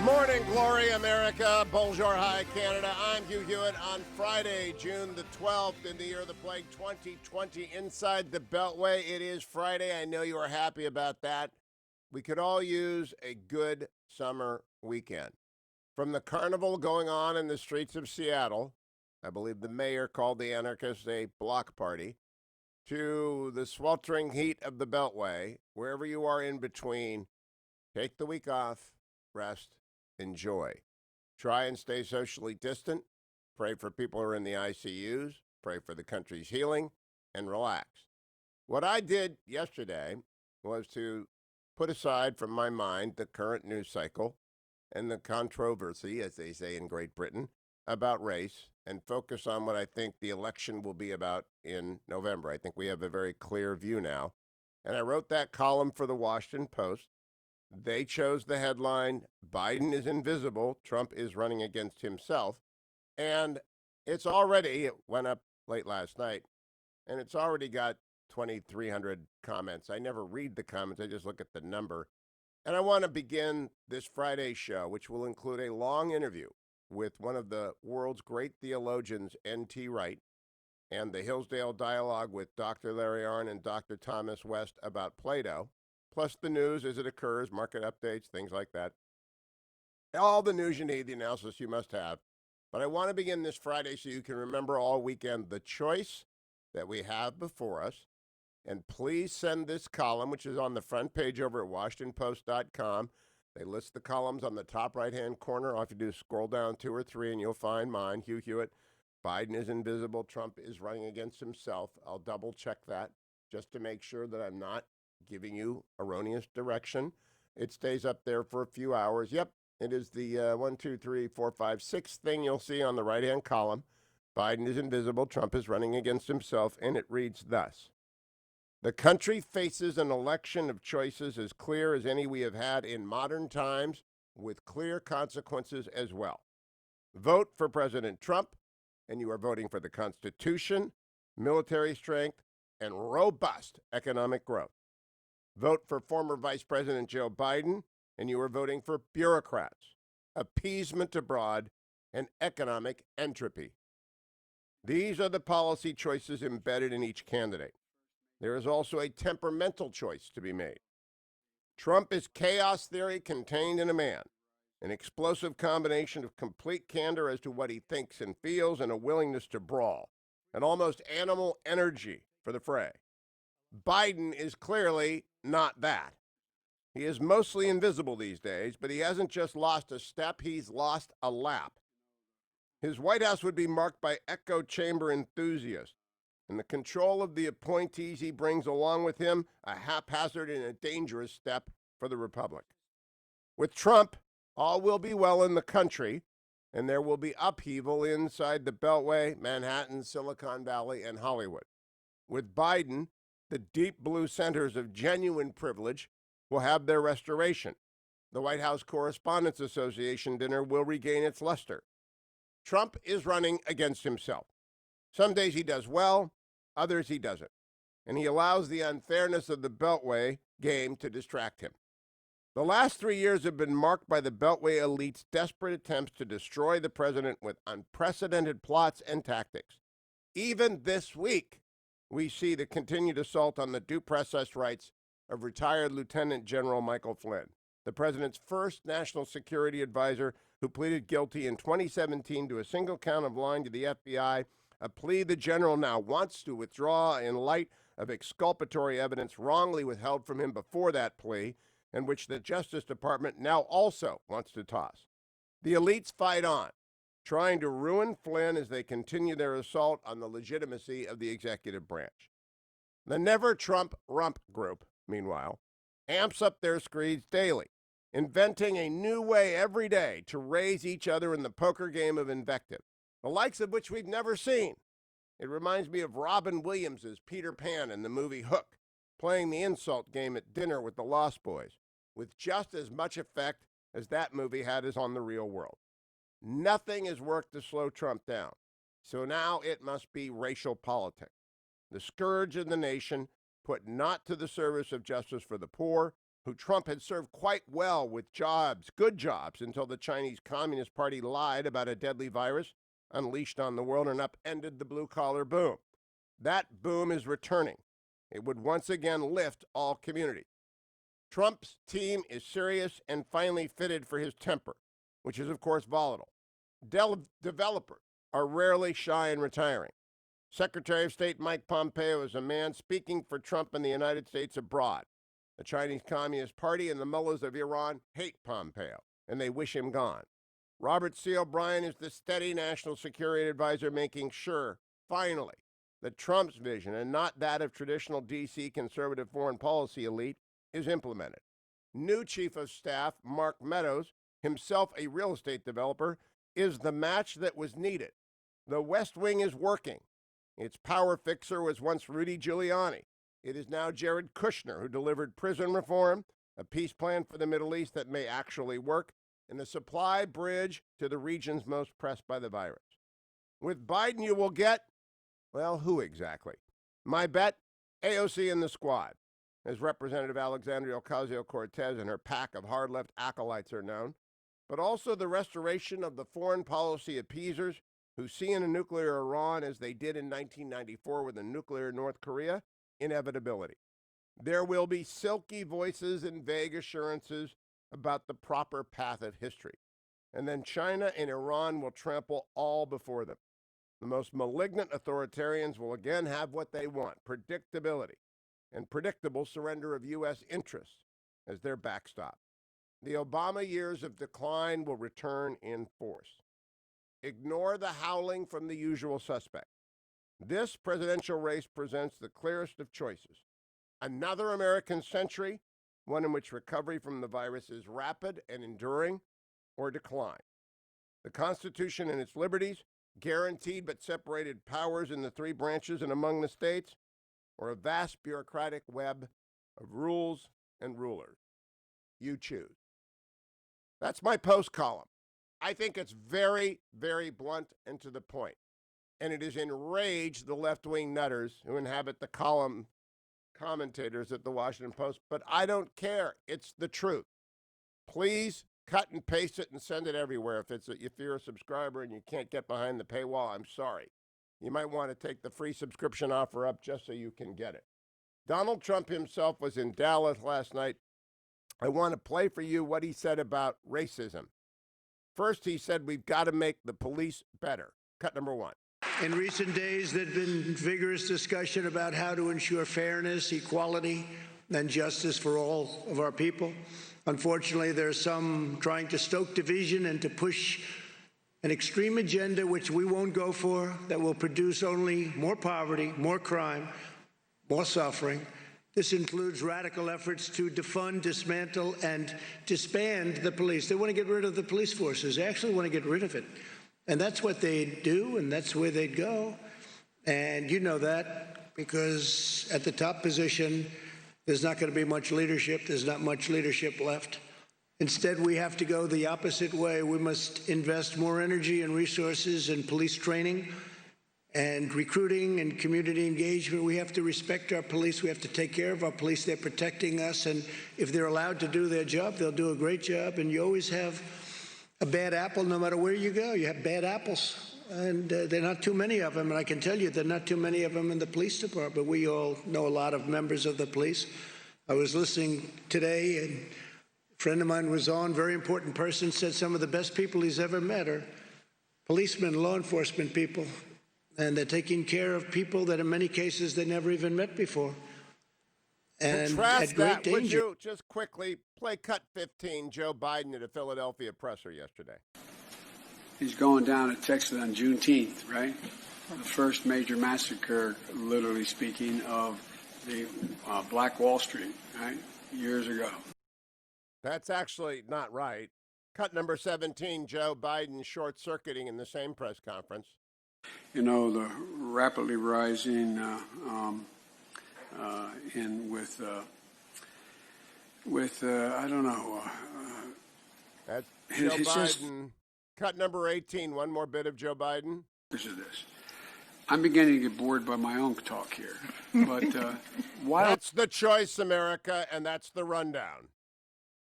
Morning glory, America. Bonjour, hi, Canada. I'm Hugh Hewitt on Friday, June the 12th, in the year of the plague 2020, inside the Beltway. It is Friday. I know you are happy about that. We could all use a good summer weekend. From the carnival going on in the streets of Seattle, I believe the mayor called the anarchists a block party, to the sweltering heat of the Beltway, wherever you are in between, take the week off, rest, enjoy. Try and stay socially distant. Pray for people who are in the ICUs. Pray for the country's healing and relax. What I did yesterday was to put aside from my mind the current news cycle and the controversy, as they say in Great Britain, about race and focus on what I think the election will be about in November. I think we have a very clear view now. And I wrote that column for the Washington Post. They chose the headline, Biden is invisible, Trump is running against himself. And it went up late last night, and it's already got 2,300 comments. I never read the comments, I just look at the number. And I want to begin this Friday show, which will include a long interview with one of the world's great theologians, N.T. Wright, and the Hillsdale Dialogue with Dr. Larry Arnn and Dr. Thomas West about Plato, plus the news as it occurs, market updates, things like that. All the news you need, the analysis you must have. But I want to begin this Friday so you can remember all weekend the choice that we have before us. And please send this column, which is on the front page over at WashingtonPost.com. They list the columns on the top right-hand corner. All you have to do is scroll down 2 or 3, and you'll find mine, Hugh Hewitt. Biden is invisible. Trump is running against himself. I'll double-check that just to make sure that I'm not giving you erroneous direction. It stays up there for a few hours. Yep, it is the 1, 2, 3, 4, 5, 6th thing you'll see on the right-hand column. Biden is invisible. Trump is running against himself, and it reads thus. The country faces an election of choices as clear as any we have had in modern times, with clear consequences as well. Vote for President Trump, and you are voting for the Constitution, military strength, and robust economic growth. Vote for former Vice President Joe Biden, and you are voting for bureaucrats, appeasement abroad, and economic entropy. These are the policy choices embedded in each candidate. There is also a temperamental choice to be made. Trump is chaos theory contained in a man, an explosive combination of complete candor as to what he thinks and feels and a willingness to brawl, an almost animal energy for the fray. Biden is clearly not that. He is mostly invisible these days, but he hasn't just lost a step, he's lost a lap. His White House would be marked by echo chamber enthusiasts, and the control of the appointees he brings along with him, a haphazard and a dangerous step for the Republic. With Trump, all will be well in the country, and there will be upheaval inside the Beltway, Manhattan, Silicon Valley, and Hollywood. With Biden, the deep blue centers of genuine privilege will have their restoration. The White House Correspondents Association dinner will regain its luster. Trump is running against himself. Some days he does well, others he doesn't. And he allows the unfairness of the Beltway game to distract him. The last 3 years have been marked by the Beltway elite's desperate attempts to destroy the president with unprecedented plots and tactics. Even this week, we see the continued assault on the due process rights of retired Lieutenant General Michael Flynn, the president's first national security advisor who pleaded guilty in 2017 to a single count of lying to the FBI, a plea the general now wants to withdraw in light of exculpatory evidence wrongly withheld from him before that plea, and which the Justice Department now also wants to toss. The elites fight on, trying to ruin Flynn as they continue their assault on the legitimacy of the executive branch. The Never Trump Rump group, meanwhile, amps up their screeds daily, inventing a new way every day to raise each other in the poker game of invective, the likes of which we've never seen. It reminds me of Robin Williams' Peter Pan in the movie Hook, playing the insult game at dinner with the Lost Boys, with just as much effect as that movie had as on the real world. Nothing has worked to slow Trump down, so now it must be racial politics. The scourge of the nation, put not to the service of justice for the poor, who Trump had served quite well with jobs, good jobs, until the Chinese Communist Party lied about a deadly virus unleashed on the world and upended the blue-collar boom. That boom is returning. It would once again lift all communities. Trump's team is serious and finely fitted for his temper, which is, of course, volatile. Developers are rarely shy in retiring. Secretary of State Mike Pompeo is a man speaking for Trump in the United States abroad. The Chinese Communist Party and the mullahs of Iran hate Pompeo, and they wish him gone. Robert C. O'Brien is the steady national security advisor, making sure, finally, that Trump's vision, and not that of traditional D.C. conservative foreign policy elite, is implemented. New Chief of Staff Mark Meadows, himself a real estate developer, is the match that was needed. The West Wing is working. Its power fixer was once Rudy Giuliani. It is now Jared Kushner, who delivered prison reform, a peace plan for the Middle East that may actually work, and a supply bridge to the regions most pressed by the virus. With Biden, you will get, well, who exactly? My bet, AOC and the squad. As Representative Alexandria Ocasio-Cortez and her pack of hard-left acolytes are known, but also the restoration of the foreign policy appeasers who see in a nuclear Iran, as they did in 1994 with a nuclear North Korea, inevitability. There will be silky voices and vague assurances about the proper path of history. And then China and Iran will trample all before them. The most malignant authoritarians will again have what they want, predictability, and predictable surrender of U.S. interests as their backstop. The Obama years of decline will return in force. Ignore the howling from the usual suspects. This presidential race presents the clearest of choices. Another American century, one in which recovery from the virus is rapid and enduring, or decline. The Constitution and its liberties, guaranteed but separated powers in the three branches and among the states, or a vast bureaucratic web of rules and rulers. You choose. That's my post column. I think it's very, very blunt and to the point. And it has enraged the left-wing nutters who inhabit the column commentators at the Washington Post. But I don't care. It's the truth. Please cut and paste it and send it everywhere. If you're a subscriber and you can't get behind the paywall, I'm sorry. You might want to take the free subscription offer up just so you can get it. Donald Trump himself was in Dallas last night. I want to play for you what he said about racism. First, he said we've got to make the police better. Cut number one. In recent days, there's been vigorous discussion about how to ensure fairness, equality, and justice for all of our people. Unfortunately, there are some trying to stoke division and to push an extreme agenda which we won't go for, that will produce only more poverty, more crime, more suffering. This includes radical efforts to defund, dismantle, and disband the police. They want to get rid of the police forces. They actually want to get rid of it. And that's what they'd do, and that's where they'd go. And you know that because at the top position, there's not going to be much leadership. There's not much leadership left. Instead, we have to go the opposite way. We must invest more energy and resources in police training and recruiting and community engagement. We have to respect our police. We have to take care of our police. They're protecting us. And if they're allowed to do their job, they'll do a great job. And you always have a bad apple no matter where you go. You have bad apples. And there are not too many of them. And I can tell you there are not too many of them in the police department. We all know a lot of members of the police. I was listening today, and a friend of mine was on, very important person, said some of the best people he's ever met are policemen, law enforcement people. And they're taking care of people that in many cases they never even met before. And contrast at great that, danger. would you just quickly play cut 15, Joe Biden at a Philadelphia presser yesterday. He's going down at Texas on Juneteenth, right? The first major massacre, literally speaking, of the Black Wall Street, right? Years ago. That's actually not right. Cut number 17, Joe Biden short-circuiting in the same press conference. You know, the rapidly rising I don't know. That's Joe Biden. Cut number 18, one more bit of Joe Biden. This is this. I'm beginning to get bored by my own talk here. But why don't That's the choice, America, and that's the rundown.